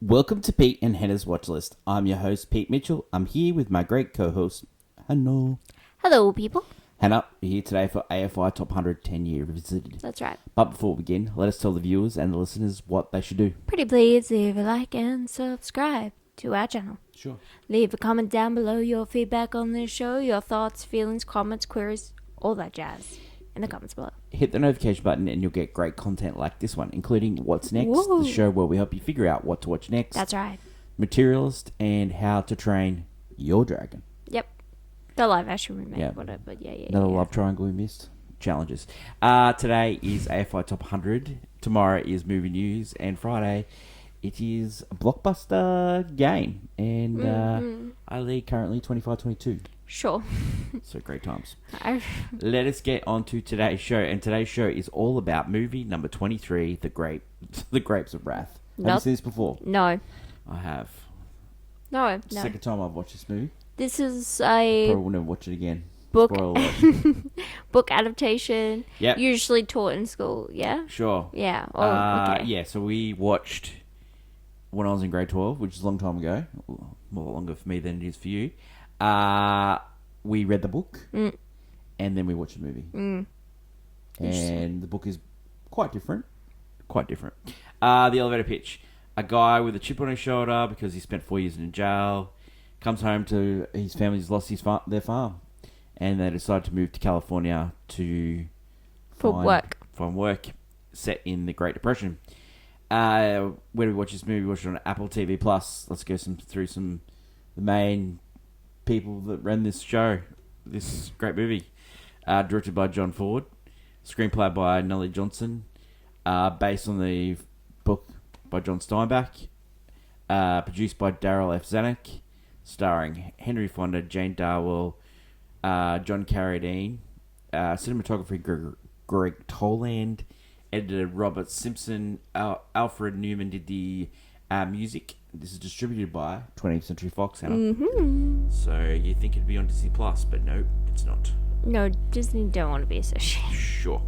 Welcome to Pete and Hannah's Watchlist. I'm your host, Pete Mitchell. I'm here with my great co-host, Hannah. Hello, people. Hannah, we're here today for AFI Top 100 10-Year Revisited. That's right. But before we begin, let us tell the viewers and the listeners what they should do. Pretty please leave a like and subscribe to our channel. Sure. Leave a comment down below your feedback on this show, your thoughts, feelings, comments, queries, all that jazz in the comments below. Hit the notification button and you'll get great content like this one, including What's Next, Whoa. the show where we help you figure out what to watch next. That's right. Materialist, and How to Train Your Dragon. Yep. The live action remake, Yeah. whatever, but yeah. Another love triangle we missed. Challenges. Today is AFI Top 100. Tomorrow is movie news. And Friday, it is a blockbuster game. And I lead currently 25-22. Sure. So great times. Let us get on to today's show. And today's show is all about movie number 23, The Grapes of Wrath. Have you seen this before? No. I have. No. Second time I've watched this movie. This is a Probably will never watch it again. book Spoiler alert. book adaptation. Yep. Usually taught in school, yeah? Sure. Yeah. Oh, okay. Yeah, so we watched when I was in grade 12, which is a long time ago. More longer for me than it is for you. We read the book, and then we watched the movie. And the book is quite different. The elevator pitch. A guy with a chip on his shoulder because he spent 4 years in jail comes home to his family's lost their farm. And they decide to move to California to find work set in the Great Depression. Where do we watch this movie? We watched it on Apple TV Plus. Let's go through the main people that ran this show, this great movie. Directed by John Ford, screenplay by Nellie Johnson, based on the book by John Steinbeck, produced by Daryl F. Zanuck, starring Henry Fonda, Jane Darwell, John Carradine, cinematography Gregg Toland, edited Robert Simpson, Alfred Newman did the music. This is distributed by 20th Century Fox, Hannah. So you think it'd be on Disney Plus, but no, it's not. No, Disney don't want to be associated. Sure.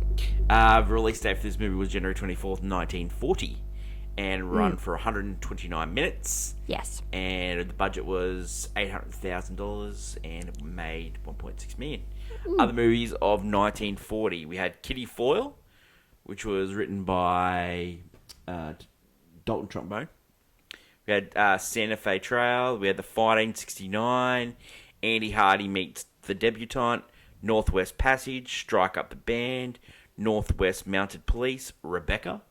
The release date for this movie was January 24th, 1940, and run for 129 minutes. Yes. And the budget was $800,000 and it made $1.6 million. Other movies of 1940, we had Kitty Foyle, which was written by Dalton Trombone. We had Santa Fe Trail. We had The Fighting, 69. Andy Hardy Meets the Debutante. Northwest Passage. Strike Up the Band. Northwest Mounted Police. Rebecca.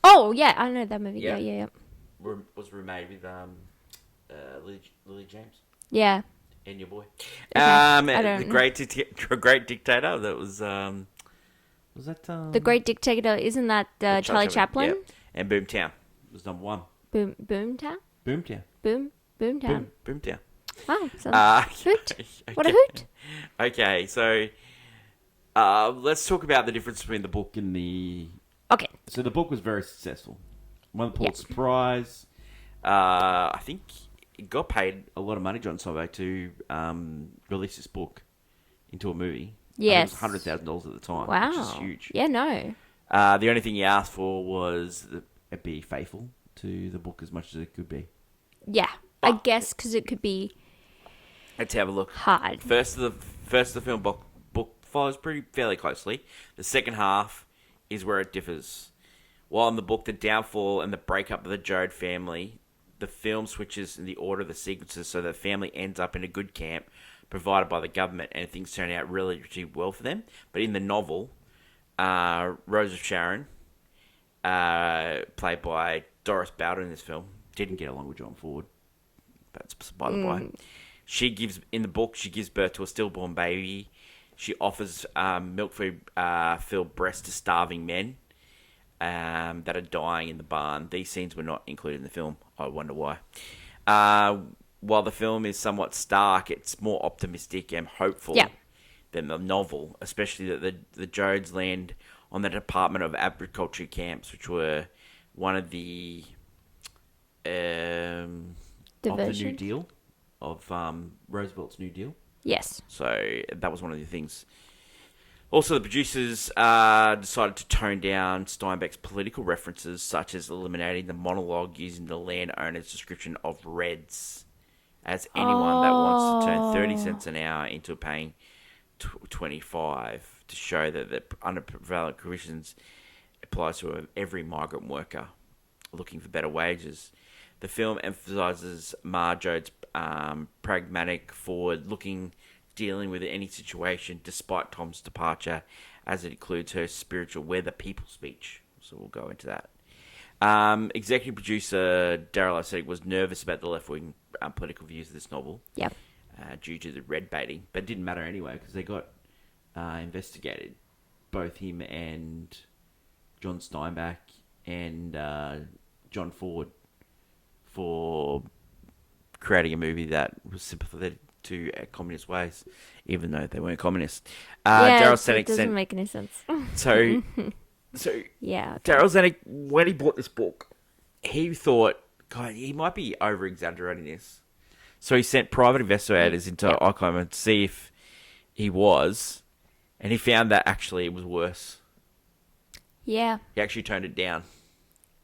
Oh, yeah, I know that movie. Yeah. Yeah. Was remade with Lily James Yeah. and your boy. Okay. I don't The know. Great Dictator. That was that The Great Dictator, isn't that Charlie Chaplin? Yeah. And Boomtown was number one. Boomtown? Boomtown. Boomtown. Boomtown. Oh, so hoot. Okay. What a hoot. Okay, so let's talk about the difference between the book and the... Okay. So the book was very successful. Won the Pulitzer Prize. I think it got paid a lot of money, John Steinbeck, to release this book into a movie. Yes. I think it was $100,000 at the time, Wow. which is huge. Yeah, no. The only thing he asked for was that it be faithful to the book as much as it could be. Yeah. I guess because it could be Let's have a look. hard. First of the film book follows fairly closely. The second half is where it differs. While in the book, the downfall and the breakup of the Joad family, the film switches in the order of the sequences so the family ends up in a good camp provided by the government and things turn out relatively well for them. But in the novel, Rose of Sharon, played by Doris Bowden in this film, didn't get along with John Ford. That's by the by. In the book, she gives birth to a stillborn baby. She offers milk-filled breasts to starving men that are dying in the barn. These scenes were not included in the film. I wonder why. While the film is somewhat stark, it's more optimistic and hopeful than the novel, especially that the Joads land on the Department of Agriculture camps, which were one of the of the New Deal, of Roosevelt's New Deal. Yes. So that was one of the things. Also, the producers decided to tone down Steinbeck's political references, such as eliminating the monologue using the landowner's description of Reds as anyone that wants to turn 30 cents an hour into paying 25 to show that the under prevailing conditions applies to every migrant worker looking for better wages. The film emphasizes Joad's pragmatic, forward-looking dealing with any situation despite Tom's departure, as it includes her spiritual "We're the People" speech. So we'll go into that. Executive producer Darryl Assetic was nervous about the left-wing political views of this novel. Yep. Due to the red baiting, but it didn't matter anyway because they got investigated, both him and John Steinbeck and John Ford, for creating a movie that was sympathetic to communist ways, even though they weren't communist. Darryl Zanuck it doesn't make any sense. So yeah. Darryl Zanuck, when he bought this book, he thought, God, he might be over exaggerating this. So he sent private investigators into Oklahoma to see if he was, and he found that actually it was worse. Yeah. He actually toned it down.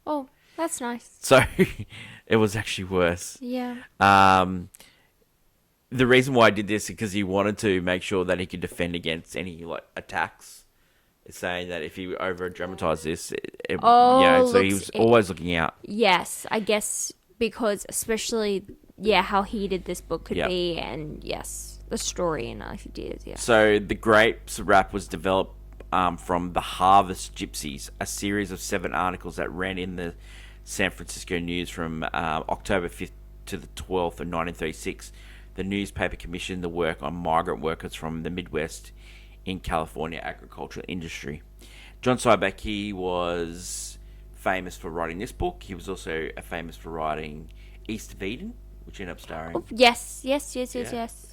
Oh, that's nice. So it was actually worse. Yeah. The reason why I did this is because he wanted to make sure that he could defend against any attacks. Saying that if he over dramatized this, so he was always looking out. Yes, I guess because especially how heated this book could be, and yes, the story and ideas. Yeah. So the Grapes rap was developed from the Harvest Gypsies, a series of 7 articles that ran in the San Francisco News from October 5th to the 12th of 1936. The newspaper commissioned the work on migrant workers from the Midwest in California agricultural industry. John Steinbeck, he was famous for writing this book. He was also famous for writing East of Eden, which ended up starring... Oh, yes.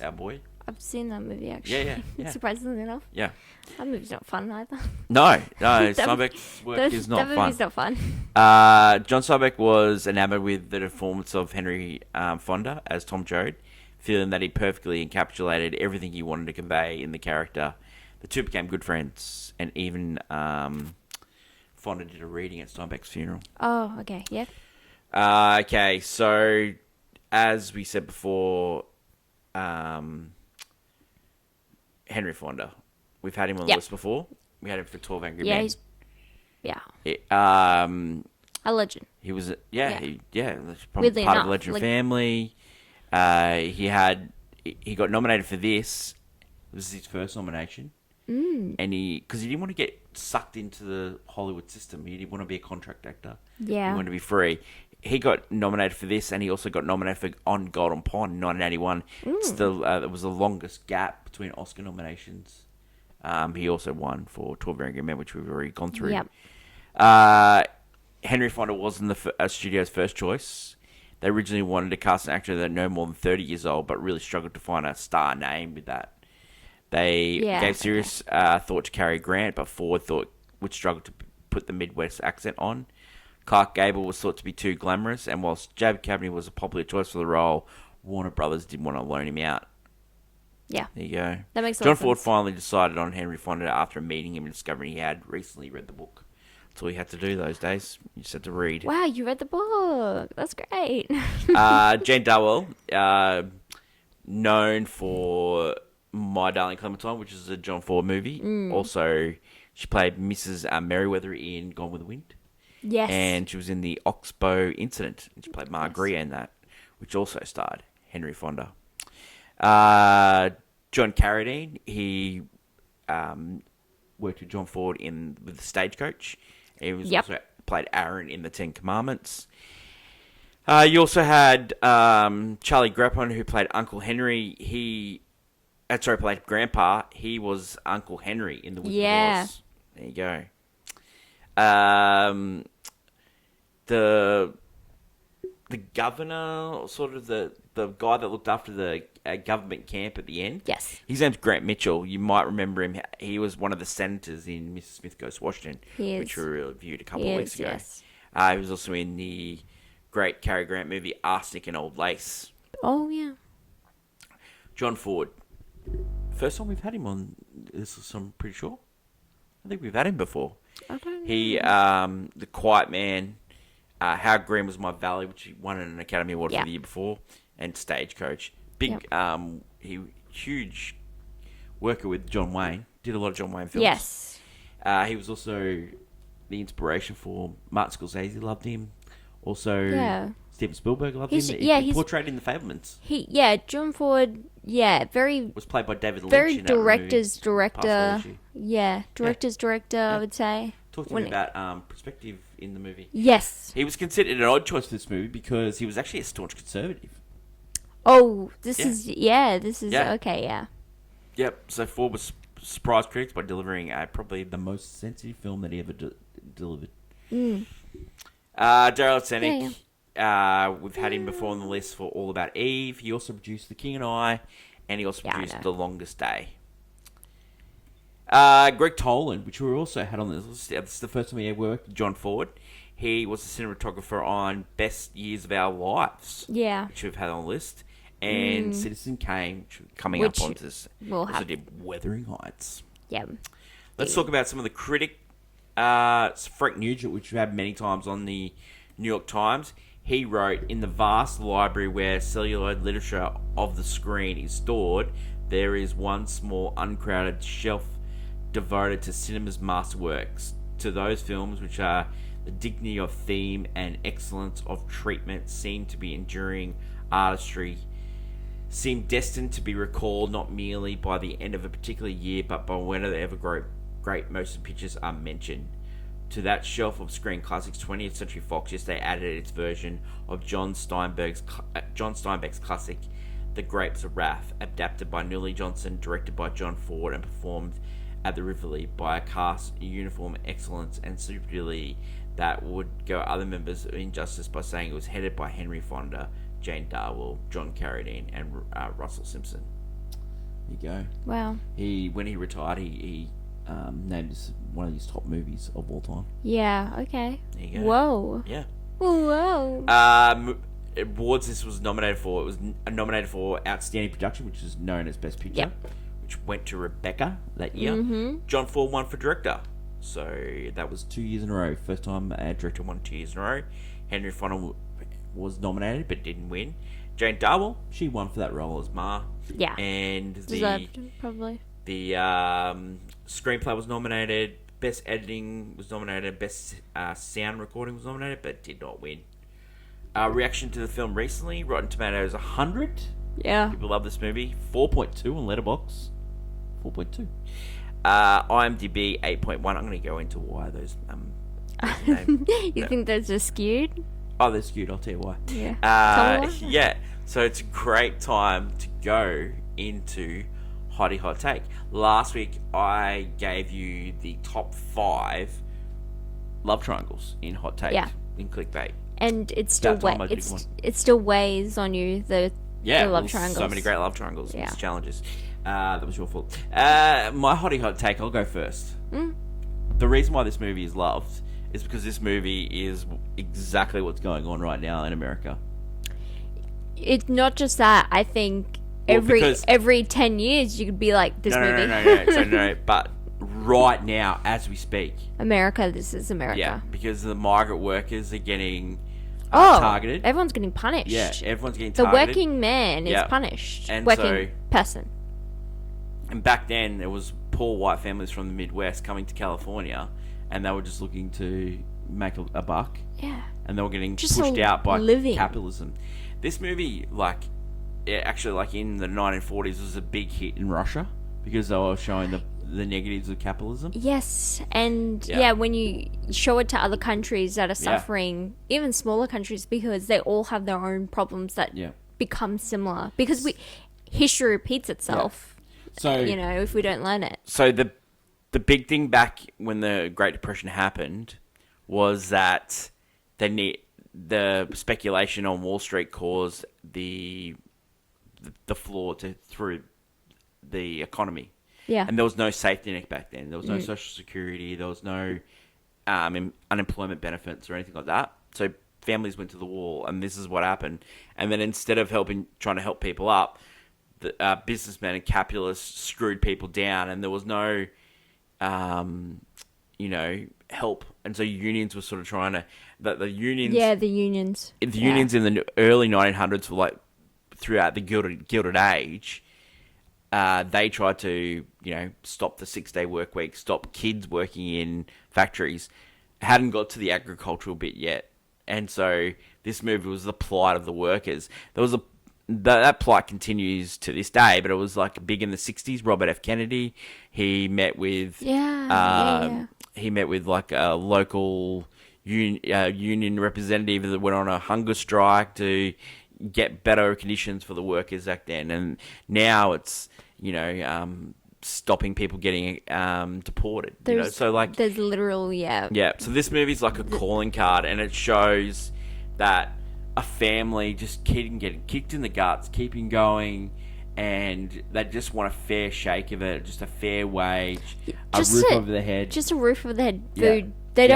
Our boy. I've seen that movie, actually. Yeah. Surprisingly enough. Yeah. That movie's not fun either. No, Steinbeck's work is not fun. That movie's not fun. John Steinbeck was enamored with the performance of Henry Fonda as Tom Joad, feeling that he perfectly encapsulated everything he wanted to convey in the character. The two became good friends, and even Fonda did a reading at Steinbeck's funeral. Oh, okay, yeah. Okay, so as we said before, Henry Fonda. We've had him on the list before. We had him for 12 Angry Men. A legend. He was, probably Weirdly part enough, of the Legend family. He got nominated for this. This is his first nomination. And because he didn't want to get sucked into the Hollywood system. He didn't want to be a contract actor. Yeah. He wanted to be free. He got nominated for this, and he also got nominated for On Golden Pond in 1981. It was the longest gap between Oscar nominations. He also won for 12 Angry Men, which we've already gone through. Yep. Henry Fonda wasn't the studio's first choice. They originally wanted to cast an actor that no more than 30 years old, but really struggled to find a star name with that. They gave serious thought to Cary Grant, but Ford would struggle to put the Midwest accent on. Clark Gable was thought to be too glamorous, and whilst Jab Cagney was a popular choice for the role, Warner Brothers didn't want to loan him out. Yeah. There you go. That makes John sense. Ford finally decided on Henry Fonda after meeting him and discovering he had recently read the book. That's all you had to do those days. You just had to read. Wow, you read the book. That's great. Jane Darwell, known for My Darling Clementine, which is a John Ford movie. Also, she played Mrs. Merriweather in Gone with the Wind. Yes. And she was in the Oxbow Incident. And she played Margarita in that, which also starred Henry Fonda. John Carradine, he worked with John Ford with the Stagecoach. He was also played Aaron in the Ten Commandments. You also had Charlie Grappon, who played Uncle Henry. He played Grandpa. He was Uncle Henry in The Wizard of Oz. There you go. The governor, sort of the guy that looked after the government camp at the end. Yes. His name's Grant Mitchell. You might remember him. He was one of the senators in Mrs. Smith Goes to Washington, which we reviewed a couple of weeks ago. Yes. He was also in the great Cary Grant movie Arsenic and Old Lace. Oh, yeah. John Ford, first time we've had him on this. I'm pretty sure. I think we've had him before. I don't know. He, The Quiet Man, How Green Was My Valley, which he won an Academy Award for the year before, and Stagecoach. Big, huge worker with John Wayne. Did a lot of John Wayne films. Yes. He was also the inspiration for Martin Scorsese. Loved him. Also, Steven Spielberg loved him. He portrayed in The Fabelmans. John Ford. Yeah, was played by David Lynch. Very in that director's movie, director. Movie. Yeah, director's director. I would say. Talk to me about perspective in the movie. Yes. He was considered an odd choice for this movie because he was actually a staunch conservative. Oh, this is okay. Yeah. Yep. So Ford was surprised critics by delivering probably the most sensitive film that he ever delivered. Daryl Zanuck. We've had him before on the list for All About Eve. He also produced The King and I, and he also produced The Longest Day. Gregg Toland, which we also had on this list. This is the first time we ever worked with John Ford. He was the cinematographer on Best Years of Our Lives, which we've had on the list, and Citizen Kane, which coming up on this. Also did Wuthering Heights. Yeah. Let's talk about some of the critic. Frank Nugent, which we've had many times on the New York Times. He wrote, in the vast library where celluloid literature of the screen is stored, there is one small uncrowded shelf devoted to cinema's masterworks, to those films which are the dignity of theme and excellence of treatment, seem to be enduring artistry, seem destined to be recalled not merely by the end of a particular year, but by whenever great motion pictures are mentioned. To that shelf of screen classics, 20th Century Fox yesterday added its version of John Steinbeck's classic, The Grapes of Wrath, adapted by Newley Johnson, directed by John Ford, and performed at the Rivoli by a cast in uniform excellence and superiority that would go other members of injustice by saying it was headed by Henry Fonda, Jane Darwell, John Carradine, and Russell Simpson. There you go. Wow. When he retired, he named this one of his top movies of all time. Yeah, okay. There you go. Whoa. Yeah. Whoa. Awards this was nominated for. It was nominated for Outstanding Production, which is known as Best Picture, which went to Rebecca that year. Mm-hmm. John Ford won for Director. So that was 2 years in a row. First time a director won 2 years in a row. Henry Fonda was nominated but didn't win. Jane Darwell, she won for that role as Ma. Yeah. And deserved, probably. The screenplay was nominated. Best editing was nominated. Best sound recording was nominated, but did not win. Reaction to the film recently: Rotten Tomatoes 100. Yeah. People love this movie. 4.2 on Letterboxd. 4.2. IMDb 8.1. I'm going to go into why those. You think those are skewed? Oh, they're skewed. I'll tell you why. Yeah. Yeah. So it's a great time to go into Hottie Hot Take. Last week I gave you the top 5 love triangles in Hot Take in clickbait, and it still it still weighs on you the love triangles. So many great love triangles. Yeah. Challenges. That was your fault. My Hottie Hot Take. I'll go first. The reason why this movie is loved is because this movie is exactly what's going on right now in America. It's not just that. I think every 10 years you could be like this movie. No. But right now, as we speak, America, this is America. Yeah, because the migrant workers are getting targeted. Everyone's getting punished. Yeah, everyone's getting targeted. The working man is punished. And working person. And back then, there was poor white families from the Midwest coming to California, and they were just looking to make a buck. Yeah. And they were getting pushed out by capitalism. This movie, actually, in the 1940s, was a big hit in Russia because they were showing the negatives of capitalism. Yes, and when you show it to other countries that are suffering, even smaller countries, because they all have their own problems that become similar. Because history repeats itself. So if we don't learn it. So the big thing back when the Great Depression happened was that the speculation on Wall Street caused the flaw through the economy. Yeah. And there was no safety net back then. There was no social security. There was no unemployment benefits or anything like that. So families went to the wall, and this is what happened. And then instead of trying to help people up, the businessmen and capitalists screwed people down, and there was no, help. And so unions were sort of trying to... The unions... Yeah, the unions. The unions in the early 1900s were like, throughout the Gilded Age, they tried to, stop the 6-day work week, stop kids working in factories. Hadn't got to the agricultural bit yet. And so this movie was the plight of the workers. That plight continues to this day, but it was like big in the 60s. Robert F. Kennedy, he met with he met with like a local union representative that went on a hunger strike to get better conditions for the workers back then. And now it's stopping people getting deported. So like there's literal So this movie's like a calling card, and it shows that a family just keeping getting kicked in the guts, keeping going, and they just want a fair shake of it, just a fair wage, a roof over their head, just a roof over their head, food. They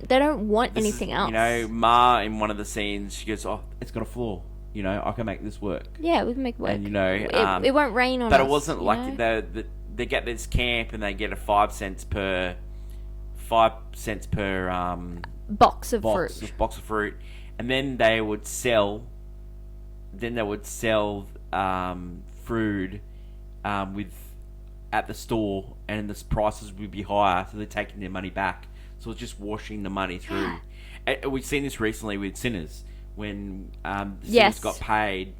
don't want anything else. Ma in one of the scenes, she goes, "Oh, it's got a floor. I can make this work." Yeah, we can make it work. And it won't rain on us. But it wasn't like they get this camp and they get a 5 cents per box of fruit, and then they would sell food at the store, and the prices would be higher, so they're taking their money back. So it's just washing the money through. And we've seen this recently with Sinners, when the Sinners got paid,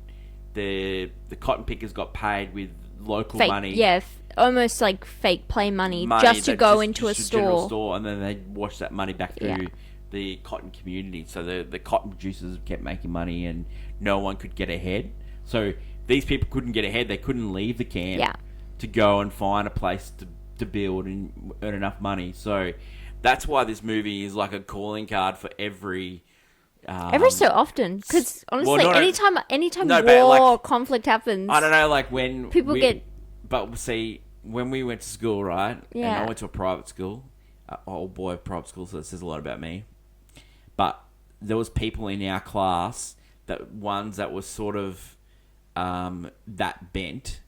the cotton pickers got paid with local money. Yeah, almost like fake play money just to go into a store. And then they'd wash that money back through the cotton community. So the cotton producers kept making money, and no one could get ahead. So these people couldn't get ahead. They couldn't leave the camp to go and find a place to build and earn enough money. So that's why this movie is like a calling card for every so often, because honestly, anytime conflict happens, I don't know, like when people get. But see, when we went to school, right? Yeah. And I went to a private school, private school, so it says a lot about me. But there was people in our class that were sort of that bent.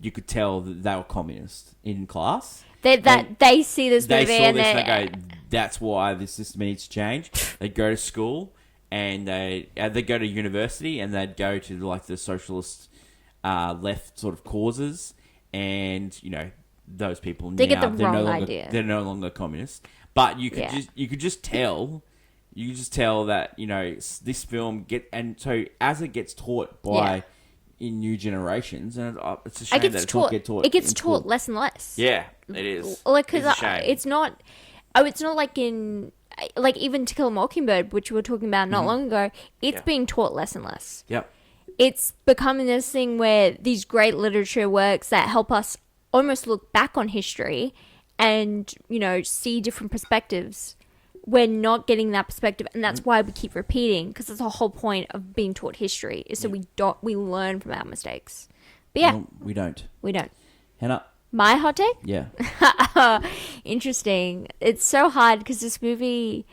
You could tell that they were communist in class. They see this movie and they go, that's why this system needs to change. They'd go to school, and they'd go to university, and they'd go to like the socialist left sort of causes, and those people they get the wrong idea. They're no longer communists. But you could just tell that this film as it gets taught by in new generations, and it's a shame that it's not get taught. It gets taught less and less. Yeah, it is. Like, because it's not. Oh, it's not like in even To Kill a Mockingbird, which we were talking about not long ago. It's being taught less and less. Yep. It's becoming this thing where these great literature works that help us almost look back on history and see different perspectives. We're not getting that perspective, and that's why we keep repeating, because that's the whole point of being taught history, is so we learn from our mistakes. But no, we don't. Hannah, my hot take? Yeah. Interesting. It's so hard because this movie,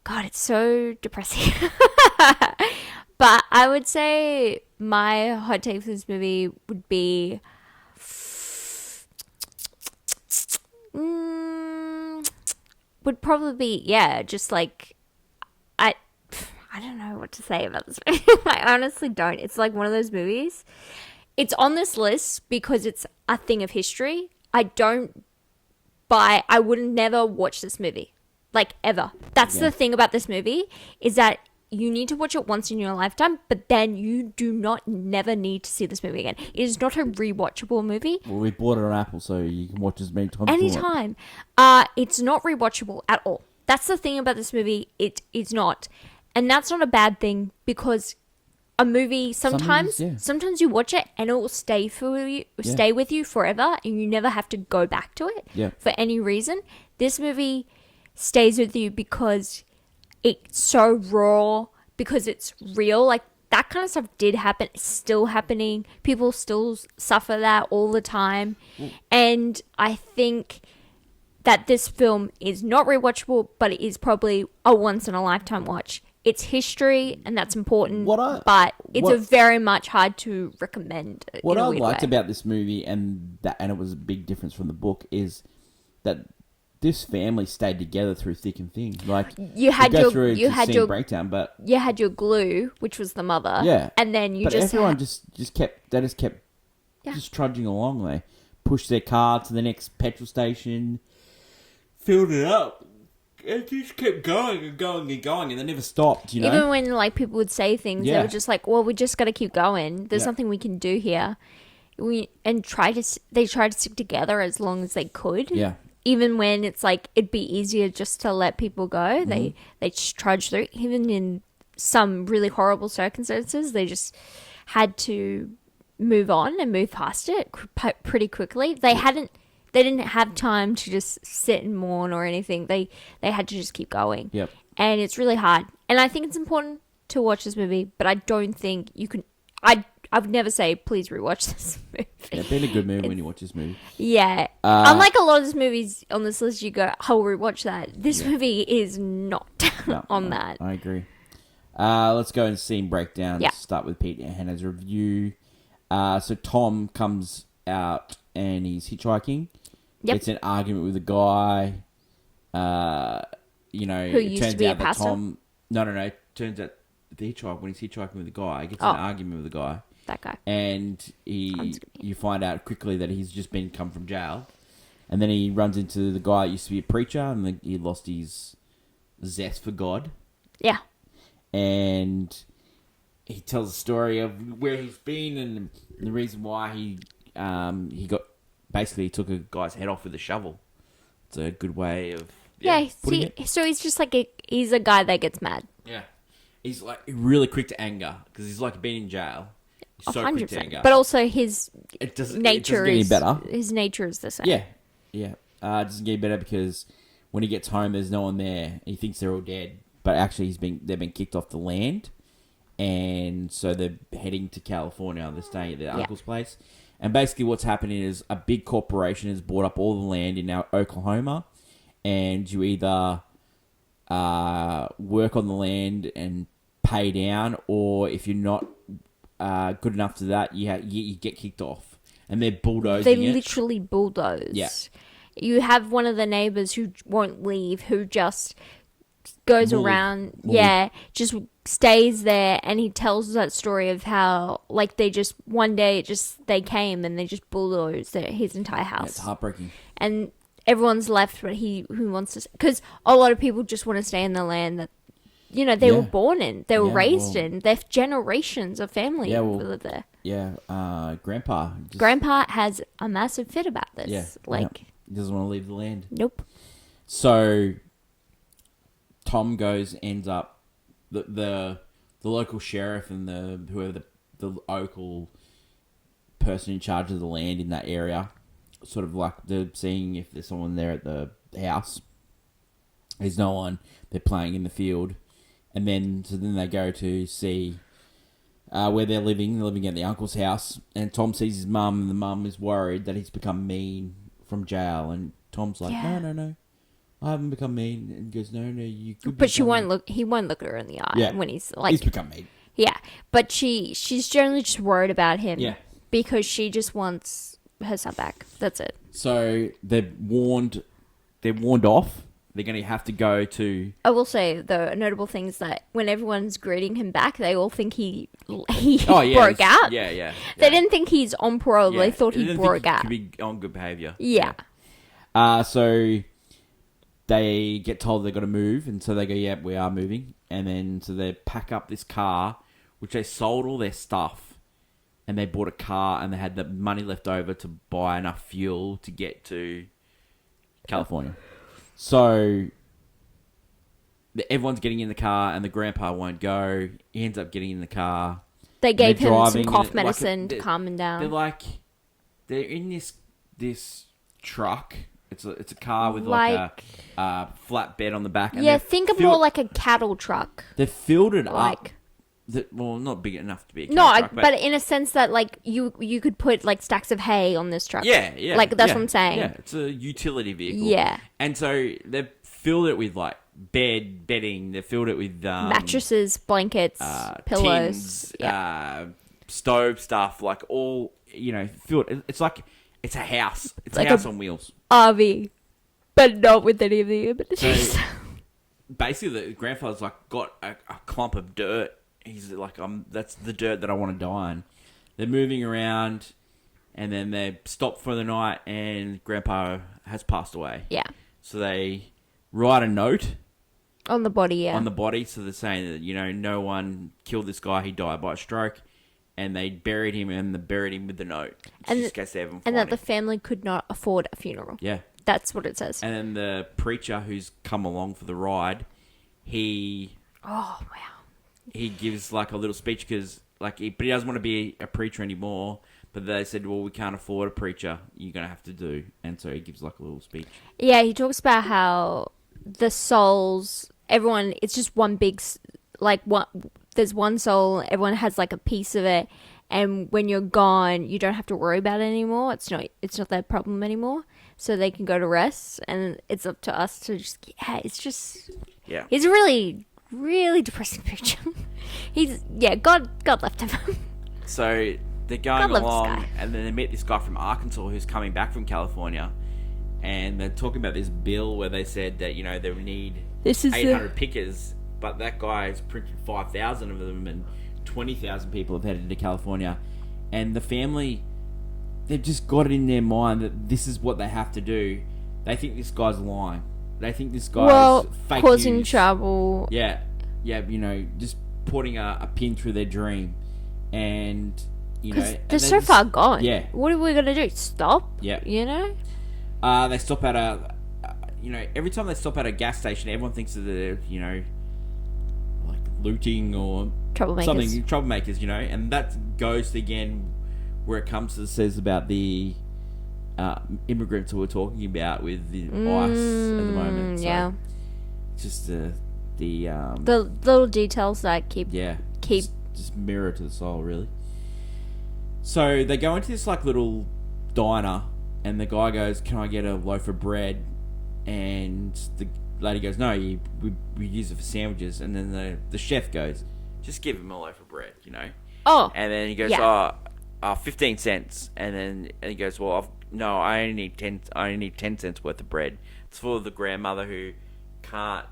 God, it's so depressing. But I would say my hot take for this movie would be would probably be just like I don't know what to say about this movie. I honestly don't. It's like one of those movies. It's on this list because it's a thing of history. I would never watch this movie, like, ever. That's the thing about this movie, is that you need to watch it once in your lifetime, but then you never need to see this movie again. It is not a rewatchable movie. Well, we bought it on Apple, so you can watch as many times anytime. It's not rewatchable at all. That's the thing about this movie. It is not. And that's not a bad thing, because a movie sometimes you watch it and it will stay with you forever, and you never have to go back to it for any reason. This movie stays with you because it's so raw, because it's real. Like, that kind of stuff did happen. It's still happening. People still suffer that all the time. And I think that this film is not rewatchable, but it is probably a once in a lifetime watch. it's history and that's important, but it's very much hard to recommend. What I liked about this movie, and it was a big difference from the book, is that this family stayed together through thick and thin. Like, you had your breakdown, but you had your glue, which was the mother. Yeah, and then everyone just kept just trudging along. They pushed their car to the next petrol station, filled it up. It just kept going and going and going, and they never stopped. You know, even when like people would say things, they were just like, "Well, we just got to keep going. There's nothing we can do here." They tried to stick together as long as they could. Yeah. Even when it's like it'd be easier just to let people go, they just trudged through. Even in some really horrible circumstances, they just had to move on and move past it pretty quickly. They didn't have time to just sit and mourn or anything. They had to just keep going. Yep. And it's really hard. And I think it's important to watch this movie, but I don't think you can. I would never say, please rewatch this movie. Yeah, it's been a good movie when you watch this movie. Yeah. Unlike a lot of these movies on this list, you go, I'll rewatch that. This movie is not on that. I agree. Let's go and scene breakdown. Yeah. Start with Pete and Hannah's review. So Tom comes out and he's hitchhiking. Yep. It's an argument with a guy. Who used to be a pastor? No. Turns out the hitchhiker, when he's hitchhiking with the guy, gets an argument with the guy. That guy. And you find out quickly that he's just come from jail. And then he runs into the guy that used to be a preacher, and he lost his zest for God. Yeah. And he tells a story of where he's been and the reason why he took a guy's head off with a shovel. It's a good way of putting it. So he's just like he's a guy that gets mad. Yeah. He's like really quick to anger because he's like been in jail. He's so quick to anger. But also his nature is better. His nature is the same. Yeah. It doesn't get any better because when he gets home, there's no one there. He thinks they're all dead, but actually they've been kicked off the land, and so they're heading to California. They're staying at their uncle's place, and basically what's happening is a big corporation has bought up all the land in Oklahoma, and you either work on the land and pay down, or if you're not good enough to that, you get kicked off, and they're bulldozing. They literally bulldoze. Yeah. You have one of the neighbors who won't leave, who just goes around, just stays there, and he tells that story of how, like, they just, one day, they came and they just bulldozed his entire house. It's heartbreaking. And everyone's left, but who wants to, because a lot of people just want to stay in the land that, they were born in, they were raised in, they're generations of family who live there. Yeah, Grandpa has a massive fit about this. Yeah, he doesn't want to leave the land. Nope. So Tom ends up the local sheriff and the local person in charge of the land in that area, sort of like they're seeing if there's someone there at the house. There's no one. They're playing in the field, and then they go to see where they're living. They're living at the uncle's house, and Tom sees his mum, and the mum is worried that he's become mean from jail, and Tom's like, no, I haven't become mean, and he goes, no, you could. But he won't look at her in the eye when he's like, he's become mean. Yeah, but she's generally just worried about him. Yeah, because she just wants her son back. That's it. So they're warned off. They're going to have to go to... I will say, the notable thing is that when everyone's greeting him back, they all think he broke out. Yeah. They didn't think he's on parole. They thought he broke out. He could be on good behaviour. Yeah. So they get told they've got to move, and so they go, yeah, we are moving. And then so they pack up this car, which they sold all their stuff, and they bought a car, and they had the money left over to buy enough fuel to get to California. So everyone's getting in the car, and the grandpa won't go. He ends up getting in the car. They gave him some cough medicine to calm him down. They're in this truck. It's a car with like a flat bed on the back. And think of more like a cattle truck. They filled it up. Not big enough to be a cattle truck. But in a sense that like you could put like stacks of hay on this truck. Yeah. Like that's what I'm saying. Yeah, it's a utility vehicle. Yeah. And so they've filled it with like bedding. They filled it with mattresses, blankets, pillows, tins, stove stuff, like all, filled. It's like it's a house. It's like a house on wheels. RV, but not with any of the amenities. So, basically, the grandfather's like got a clump of dirt. He's like, that's the dirt that I want to die in. They're moving around, and then they stop for the night, and Grandpa has passed away. Yeah. So they write a note on the body. Yeah. On the body, so they're saying that no one killed this guy. He died by a stroke, and they buried him, and they buried him with the note, just in case they ever find him. That the family could not afford a funeral. Yeah. That's what it says. And then the preacher who's come along for the ride, he gives like a little speech because but he doesn't want to be a preacher anymore. But they said, well, we can't afford a preacher. You're gonna have to do, and so he gives like a little speech. Yeah, he talks about how the souls, everyone, it's just one big, there's one soul. Everyone has like a piece of it, and when you're gone, you don't have to worry about it anymore. It's not their problem anymore. So they can go to rest, and it's up to us to just. Yeah, it's just. Yeah. He's a really, really depressing picture. God left him. So they're going along, and then they meet this guy from Arkansas who's coming back from California, and they're talking about this bill where they said that they would need 800 pickers, but that guy has printed 5,000 of them, and 20,000 people have headed to California, and the family. They've just got it in their mind that this is what they have to do. They think this guy's lying. They think this guy's fake causing news. trouble. Yeah, just putting a pin through their dream, and they're so far gone. Yeah, what are we gonna do? Stop? Yeah, they stop at every time they stop at a gas station, everyone thinks that they're like looting or troublemakers, and that goes again. Where it comes to says about the immigrants who we're talking about with the ICE at the moment. So yeah, just the little details that keep just mirror to the soul, really. So they go into this like little diner, and the guy goes, "Can I get a loaf of bread?" And the lady goes, "No, we use it for sandwiches." And then the chef goes, "Just give him a loaf of bread, Oh, and then he goes, 15 cents, and then he goes, well, I only need 10 cents worth of bread. It's for the grandmother who can't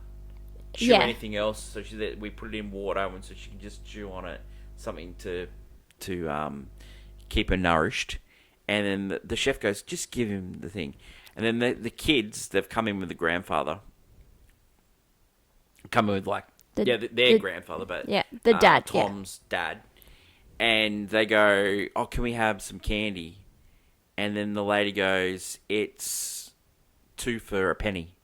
chew anything else, so we put it in water, and so she can just chew on it, something to keep her nourished. And then the chef goes, just give him the thing. And then the kids, they've come in with the grandfather, come in with like their grandfather, but the dad, Tom's dad. And they go, oh, can we have some candy? And then the lady goes, it's 2 for a penny.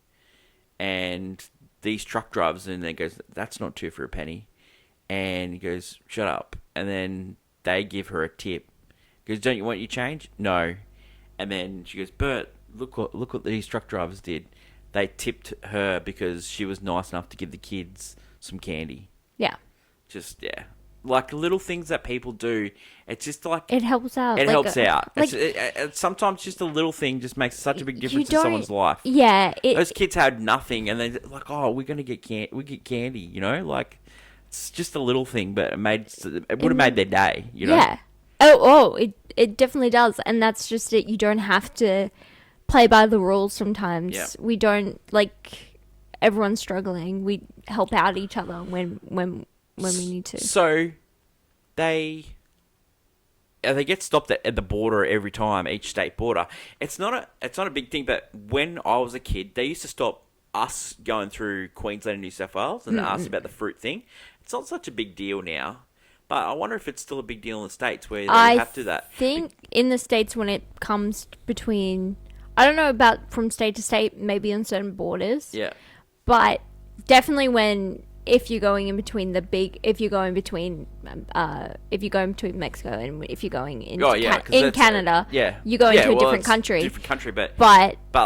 And these truck drivers in there goes, that's not 2 for a penny. And he goes, shut up. And then they give her a tip. He goes, don't you want your change? No. And then she goes, Bert, look what these truck drivers did. They tipped her because she was nice enough to give the kids some candy. Yeah. Like little things that people do, it's just like it helps out. It helps out. Sometimes just a little thing just makes such a big difference in someone's life. Yeah, those kids had nothing, and they're like, "Oh, we're gonna get candy." Like it's just a little thing, but it would have made their day. Yeah. It definitely does, and that's just it. You don't have to play by the rules. Sometimes we don't everyone's struggling. We help out each other when we need to. So they get stopped at the border every time, each state border. It's not a big thing, but when I was a kid, they used to stop us going through Queensland and New South Wales and ask about the fruit thing. It's not such a big deal now, but I wonder if it's still a big deal in the States where they have to do that. I think in the States when it comes between, I don't know about from state to state, maybe on certain borders. Yeah. But definitely if you're going between Mexico and if you're going in Canada, you're going to a different country. Different country, but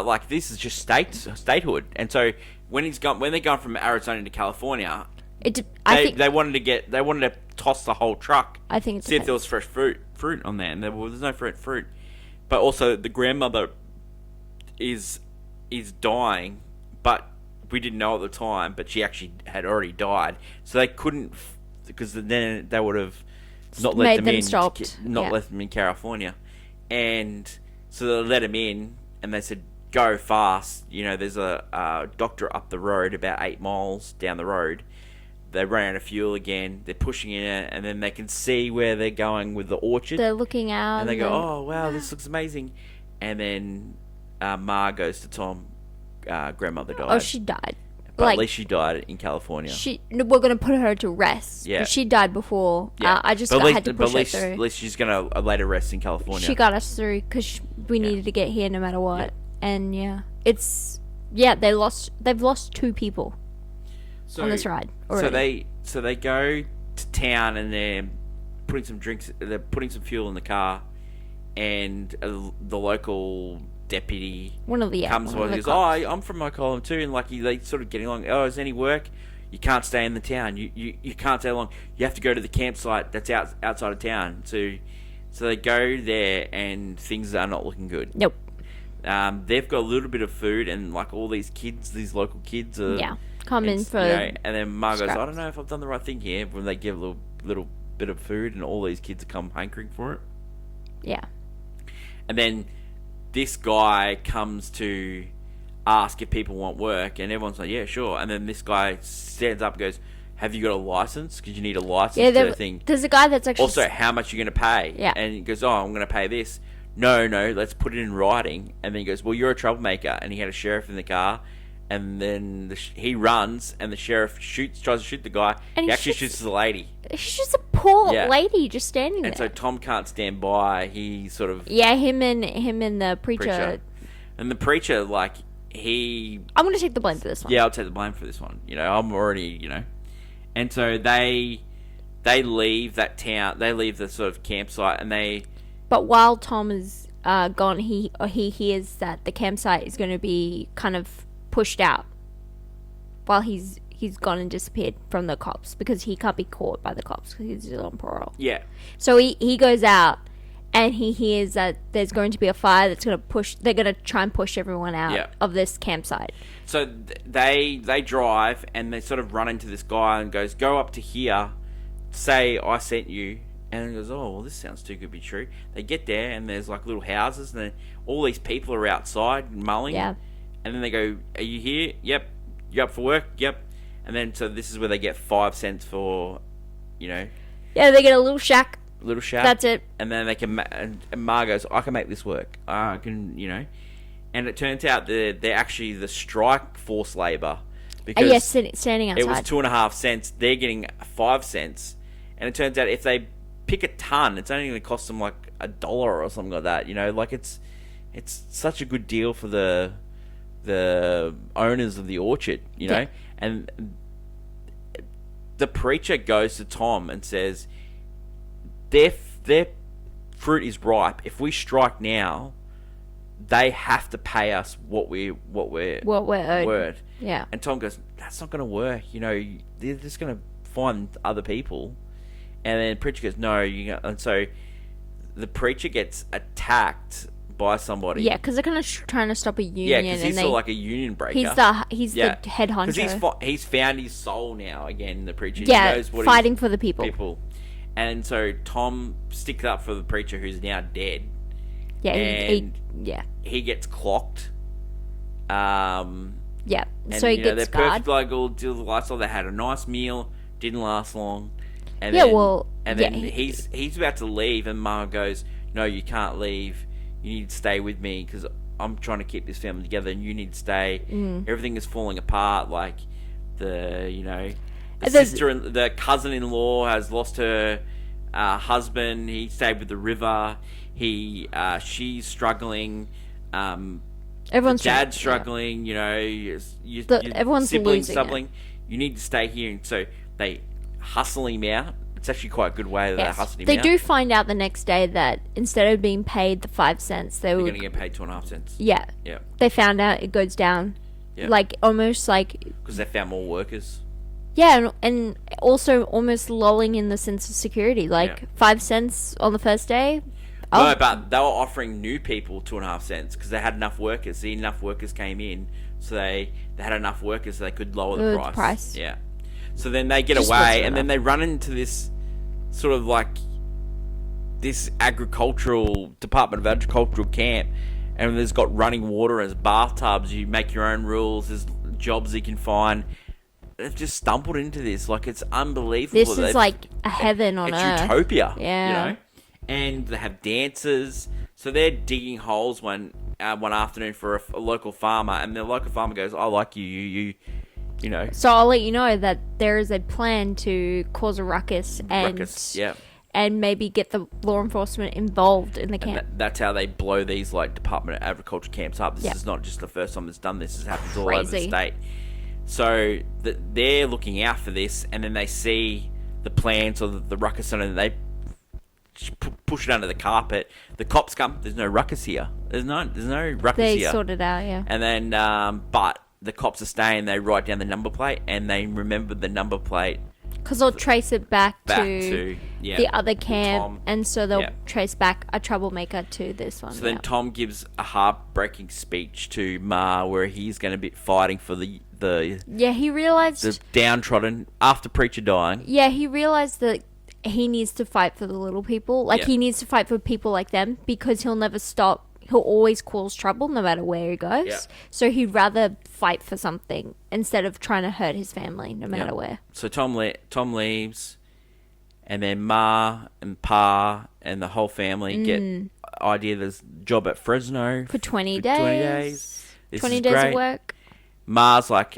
like this is just statehood, and so when they're going from Arizona to California, they wanted to toss the whole truck. I think see if there was fresh fruit on there, and there's no fruit. But also the grandmother is dying, but we didn't know at the time, but she actually had already died. So they couldn't, because then they would have not let them in. Let them in California, and so they let them in, and they said, "Go fast." There's a doctor up the road, about 8 miles down the road. They ran out of fuel again. They're pushing in it, and then they can see where they're going with the orchard. They're looking out, and they go, "Oh wow, this looks amazing." And then Ma goes to Tom, grandmother died. Oh, she died. But at least she died in California. We're going to put her to rest. Yeah. But she died before. Yeah. I just had to push her through. At least she's going to lay to rest in California. She got us through because we needed to get here no matter what. Yeah. And they've lost 2 people on this ride already. So they go to town and they're putting some fuel in the car, and the local deputy comes and goes, I'm from Oklahoma too, and they sort of getting along. Is there any work? You can't stay in the town. You can't stay long. You have to go to the campsite that's outside of town. So they go there, and things are not looking good. Nope. They've got a little bit of food, and all these local kids are coming for. And then Ma goes, I don't know if I've done the right thing here. When they give a little bit of food, and all these kids come hankering for it. Yeah. And then this guy comes to ask if people want work, and everyone's like, yeah, sure. And then this guy stands up and goes, have you got a license? Because you need a license for the thing. There's a guy that's actually... Also, how much are you going to pay? Yeah. And he goes, I'm going to pay this. No, let's put it in writing. And then he goes, well, you're a troublemaker. And he had a sheriff in the car. And then he runs, and the sheriff tries to shoot the guy. And he actually shoots the lady. She's just a poor lady just standing there. And so Tom can't stand by. He sort of... Yeah, him and the preacher. And the preacher, I'm going to take the blame for this one. Yeah, I'll take the blame for this one. I'm already, And so they leave that town. They leave the sort of campsite, and they... But while Tom is gone, he hears that the campsite is going to be kind of pushed out while he's gone and disappeared from the cops, because he can't be caught by the cops because he's still on parole. Yeah. So he goes out, and he hears that there's going to be a fire that's going to push... They're going to try and push everyone out of this campsite. So they drive, and they sort of run into this guy and goes, go up to here, say I sent you. And he goes, oh, well, this sounds too good to be true. They get there, and there's little houses, and then all these people are outside mulling. Yeah. And then they go, are you here? Yep. You up for work? Yep. And then, so this is where they get 5 cents for, Yeah, they get a little shack. That's it. And then they can, and Ma goes, I can make this work. I can, And it turns out they're actually the strike force labour. Because standing outside. It was 2.5 cents. They're getting 5 cents. And it turns out if they pick a ton, it's only going to cost them $1 or something like that. It's such a good deal for the owners of the orchard, know. And the preacher goes to Tom and says, their fruit is ripe. If we strike now, they have to pay us what we're owed. Yeah. And Tom goes, that's not going to work. They're just going to find other people. And then the preacher goes, no, and so the preacher gets attacked by somebody. Yeah, because they're kind of trying to stop a union. Yeah, because he's sort of like a union breaker. He's the head honcho. Because he's found his soul now again, the preacher. Yeah, he knows what fighting for the people. And so Tom sticks up for the preacher, who's now dead. Yeah, and he gets clocked. Yeah, and, so he gets they're perfect, all till the lifestyle. They had a nice meal, didn't last long. And then he's about to leave, and Ma goes, no, you can't leave. You need to stay with me, because I'm trying to keep this family together, and you need to stay. Everything is falling apart. The sister and the cousin-in-law has lost her husband. He stayed with the river. She's struggling. Everyone's dad's struggling. Your everyone's siblings losing struggling. You need to stay here, and so they hustle him out. It's actually quite a good way that they hustle him out. They do find out the next day that instead of being paid the 5 cents, they're going to get paid 2.5 cents. Yeah. Yeah. They found out it goes down. Yeah. Almost because they found more workers. Yeah, and also almost lulling in the sense of security. 5 cents on the first day. No, but they were offering new people 2.5 cents because they had enough workers. Enough workers came in so they had enough workers so they could lower the price. Yeah. So then they get away, and then they run into this sort of like this Department of Agricultural camp, and there's got running water as bathtubs. You make your own rules. There's jobs you can find. They've just stumbled into this. Like, it's unbelievable. This is like a heaven on earth. It's utopia. Yeah. You know? And they have dancers. So they're digging holes one afternoon for a local farmer, and the local farmer goes, "I like you. You know." So I'll let you know that there is a plan to cause a ruckus and maybe get the law enforcement involved in the camp. That's how they blow these like Department of Agriculture camps up. This is not just the first time it's done this. This happens all over the state. So they're looking out for this, and then they see the plans or the ruckus, and they push it under the carpet. The cops come. There's no ruckus here. There's no ruckus here. They sort it out, yeah. And then, but the cops are staying. They write down the number plate, and they remember the number plate. Because they'll trace it back to the other camp, and so they'll trace back a troublemaker to this one. So then Tom gives a heartbreaking speech to Ma, where he's going to be fighting for the he realized the downtrodden after Preacher dying. Yeah, he realized that he needs to fight for the little people. Like, he needs to fight for people like them, because he'll never stop. He'll always cause trouble no matter where he goes. Yeah. So he'd rather fight for something instead of trying to hurt his family no matter where. So Tom leaves, and then Ma and Pa and the whole family get idea there's a job at Fresno for 20 days. 20 days great. of work. Ma's like,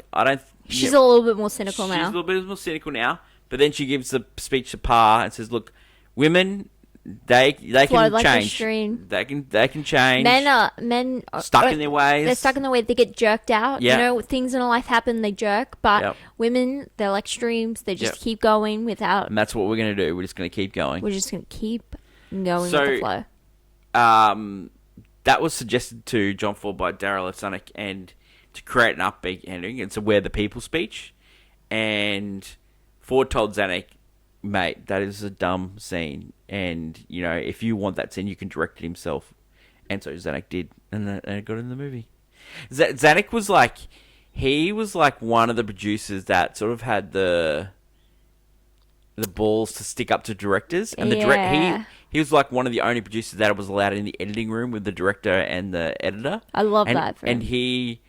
she's a little bit more cynical now. She's a little bit more cynical now. But then she gives the speech to Pa and says, "Look, women, they can like change. A stream. They can change. Men are stuck in their ways. They're stuck in their ways. They get jerked out. Yeah. You know, things in life happen. They jerk. But women, they're like streams. They just keep going without. And that's what we're going to do. We're just going to keep going. We're just going to keep going with the flow." That was suggested to John Ford by Darryl F. Zanuck, and to create an upbeat ending. It's a We're the People speech, and Ford told Zanuck, "Mate, that is a dumb scene, and you know, if you want that scene, you can direct it himself." And so Zanuck did, and it got in the movie. Zanuck was like, he was like one of the producers that sort of had the balls to stick up to directors, and he was like one of the only producers that was allowed in the editing room with the director and the editor. I love that for him. And he,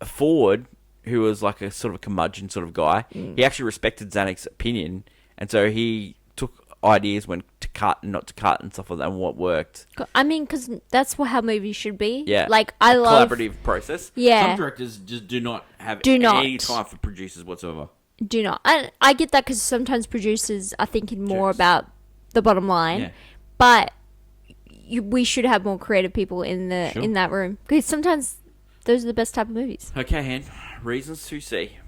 Ford, who was like a sort of a curmudgeon sort of guy, he actually respected Zanuck's opinion, and so he took ideas when to cut and not to cut and stuff like that, and what worked. I mean, because that's how movies should be. Yeah, like I love collaborative process. Yeah, some directors just do not have any time for producers whatsoever. Do not. I get that, because sometimes producers are thinking more about the bottom line, but we should have more creative people in that room, because sometimes those are the best type of movies. Okay, Hen. Reasons to see.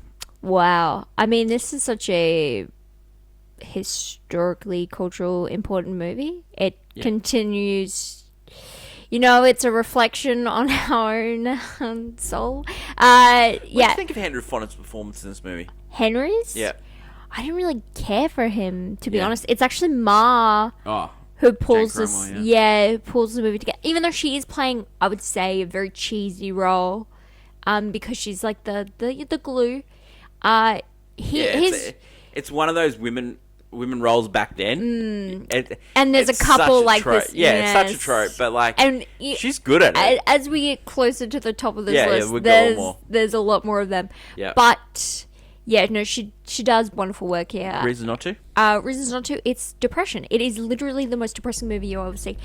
Wow. I mean, this is such a historically cultural important movie. It continues, you know, it's a reflection on our own soul. What do you think of Henry Fonda's performance in this movie? Henry's? Yeah. I didn't really care for him, to be honest. It's actually Ma who pulls pulls the movie together. Even though she is playing, I would say, a very cheesy role, because she's like the glue. It's one of those women roles back then. And there's a couple like this. Yeah, it's such a trope, but like, she's good at it. As we get closer to the top of this list, there's a lot more of them. Yeah. But yeah, no, she does wonderful work here. Reasons not to? Reasons not to. It's depression. It is literally the most depressing movie you'll ever see.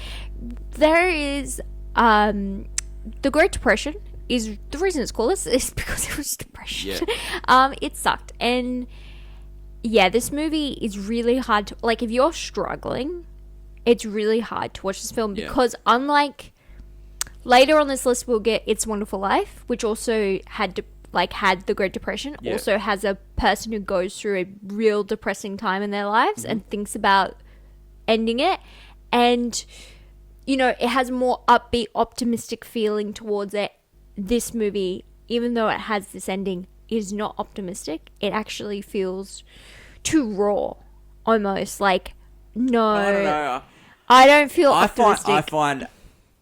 There is the Great Depression is the reason it's called this is because it was depression. Yeah. It sucked. And yeah, this movie is really hard to, like, if you're struggling, it's really hard to watch this film, because unlike later on this list we'll get It's a Wonderful Life, which also had the Great Depression, also has a person who goes through a real depressing time in their lives and thinks about ending it, and you know, it has more upbeat, optimistic feeling towards it. This movie, even though it has this ending, is not optimistic. It actually feels too raw, almost like I don't know. I don't feel optimistic. I find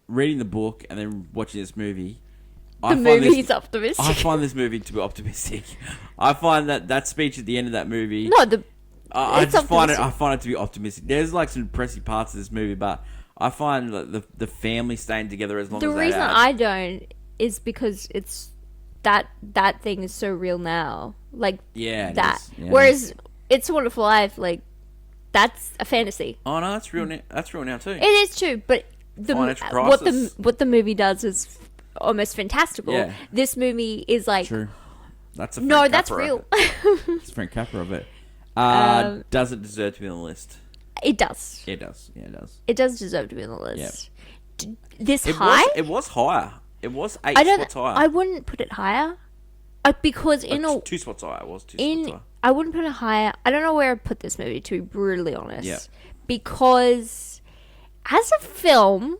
reading the book and then watching this movie, The movie's optimistic. I find this movie to be optimistic. I find that speech at the end of that movie. No, I find it to be optimistic. There's like some depressing parts of this movie, but I find the family staying together as long as they have. The reason I don't is because it's that thing is so real now. Like that. Yeah. Whereas It's a Wonderful Life, like that's a fantasy. Oh no, that's real. That's real now too. It is too, but what the movie does is almost fantastical. Yeah. This movie is like true. That's real. It's Frank Capra of it. Does it deserve to be on the list? It does. It does. Yeah, it does. It does deserve to be on the list. Yep. It was higher. It was 8 spots higher. I wouldn't put it higher. Because 2 spots higher. It was 2 spots higher. I wouldn't put it higher. I don't know where I'd put this movie, to be brutally honest. Yeah. Because as a film,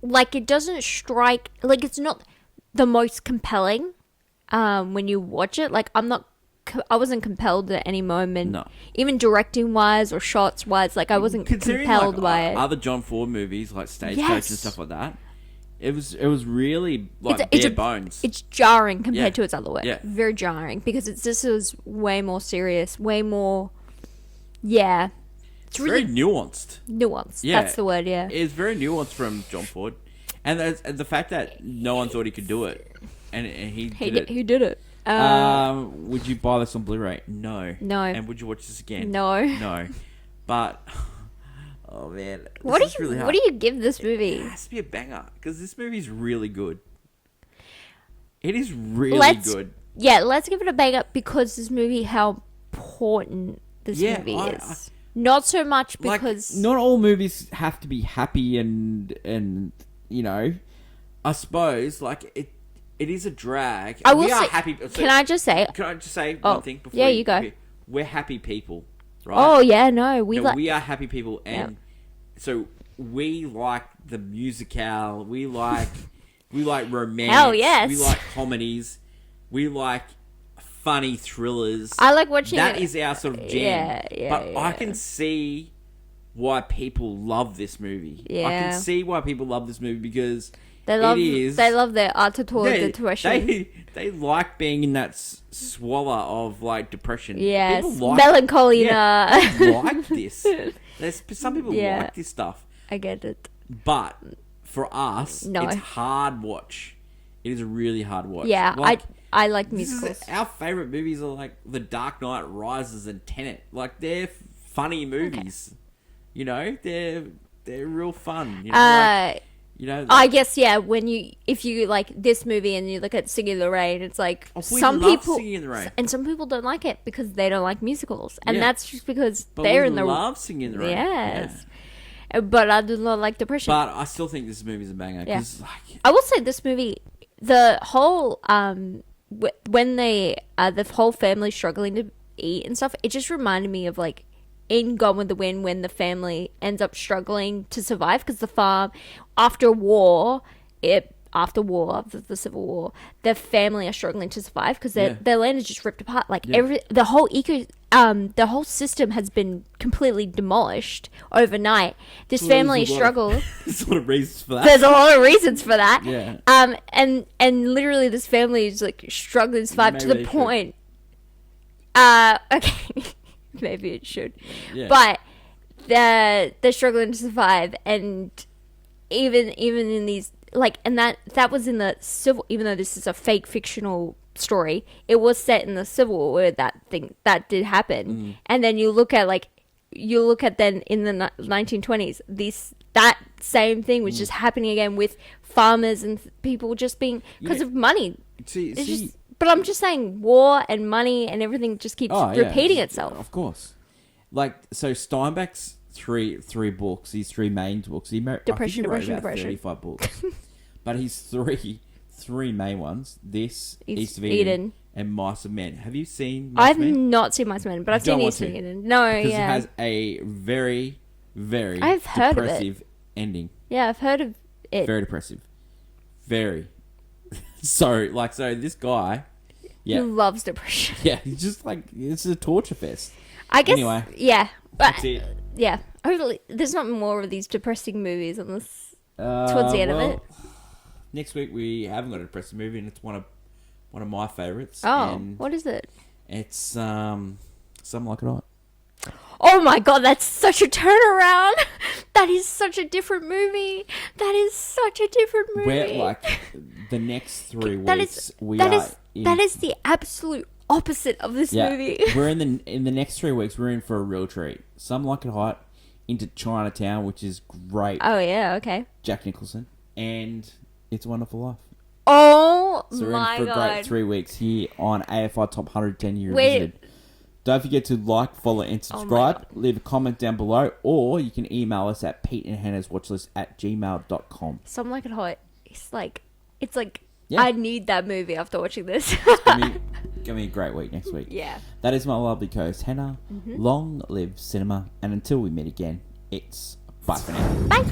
like, it doesn't strike... Like, it's not the most compelling when you watch it. Like, I wasn't compelled at any moment. No. Even directing-wise or shots-wise, like, I wasn't compelled by it. Other John Ford movies, like Stagecoach and stuff like that, it was really, like, bare bones. It's jarring compared to its other work. Yeah. Very jarring, because this is way more serious, way more... Yeah. It's really very nuanced. Nuanced. Yeah. That's the word, yeah. It's very nuanced from John Ford. And the fact that no one thought he could do it. And he did it. He did it. Would you buy this on Blu-ray? No. No. And would you watch this again? No. No. But, oh man, what do you give this movie? It has to be a banger, because this movie's really good. It is really good. Yeah, let's give it a banger because this movie, how important this movie is. Not so much because... Not all movies have to be happy and you know, I suppose, like, it is a drag. I will say, happy. So, can I just say one thing before you go? We're happy people, right? Oh yeah, no, we are happy people, and so we like the musicale. We like romance. Hell yes. We like comedies. We like funny thrillers. I like watching. That is our sort of jam. Yeah. I can see why people love this movie. Yeah. I can see why people love this movie because they love their attitude, depression. They like being in that swallow of like depression. Yes, melancholy. People like this. Some people like this stuff. I get it. But for us, it's hard watch. It is a really hard watch. Yeah, like, I like musicals. Our favorite movies are like The Dark Knight Rises and Tenet. Like, they're funny movies. Okay. You know, they're real fun. You know, I guess if you like this movie and you look at Singing in the Rain, it's like some people Singing in the Rain. And some people don't like it because they don't like musicals, and that's just because they're in the love Singing in the Rain. Yes. Yeah. But I do not like depression. But I still think this movie's a banger. Yeah. I will say this movie, the whole when the whole family struggling to eat and stuff, it just reminded me of like in Gone with the Wind when the family ends up struggling to survive because the farm after the Civil War, the family are struggling to survive because their land is just ripped apart. Like the whole system has been completely demolished overnight. This family struggles. There's a lot of reasons for that. There's a lot of reasons for that. Yeah. And literally this family is like struggling to survive to the point. Okay. Maybe it should. Yeah. But they're struggling to survive, and even in these like, and that was in the Civil. Even though this is a fake fictional story, it was set in the Civil War where that did happen. And then you look at then in the 1920s, that same thing was just happening again with farmers and people just being because of money. But I'm just saying, war and money and everything just keeps repeating itself. Of course. Like, so Steinbeck's three books, these three main books. Depression. 35 books. But his three main ones, this, East of Eden, and Mice and Men. Have you seen Mice and Men? I've not seen Mice and Men, but I've seen East of Eden. No, because it has a very, very depressive ending. Yeah, I've heard of it. Very depressive. Very. So this guy... Yeah. He loves depression. Yeah, he's just like, it's a torture fest. I guess, anyway, yeah. But, that's it. Yeah. Hopefully, there's not more of these depressing movies on this towards the end of it. Next week we haven't got a depressing movie, and it's one of my favourites. Oh, and what is it? It's Something Like It Hot. Oh my god, that's such a turnaround. That is such a different movie. That is such a different movie. We're like the next 3 That weeks. that is the absolute opposite of this movie. We're in the next 3 weeks. We're in for a real treat. Something Like It Hot, into Chinatown, which is great. Oh yeah, okay. Jack Nicholson, and It's a Wonderful Life. Oh So we're my in for god. a great 3 weeks here on AFI Top 110 Year Revisited. Don't forget to like, follow, and subscribe. Leave a comment down below, or you can email us at peteandhannahswatchlist@gmail.com. Something Like It Hot. It's like I need that movie after watching this. Give me a great week next week. Yeah. That is my lovely co-host Hannah. Long live cinema, and until we meet again, it's bye for now. Bye.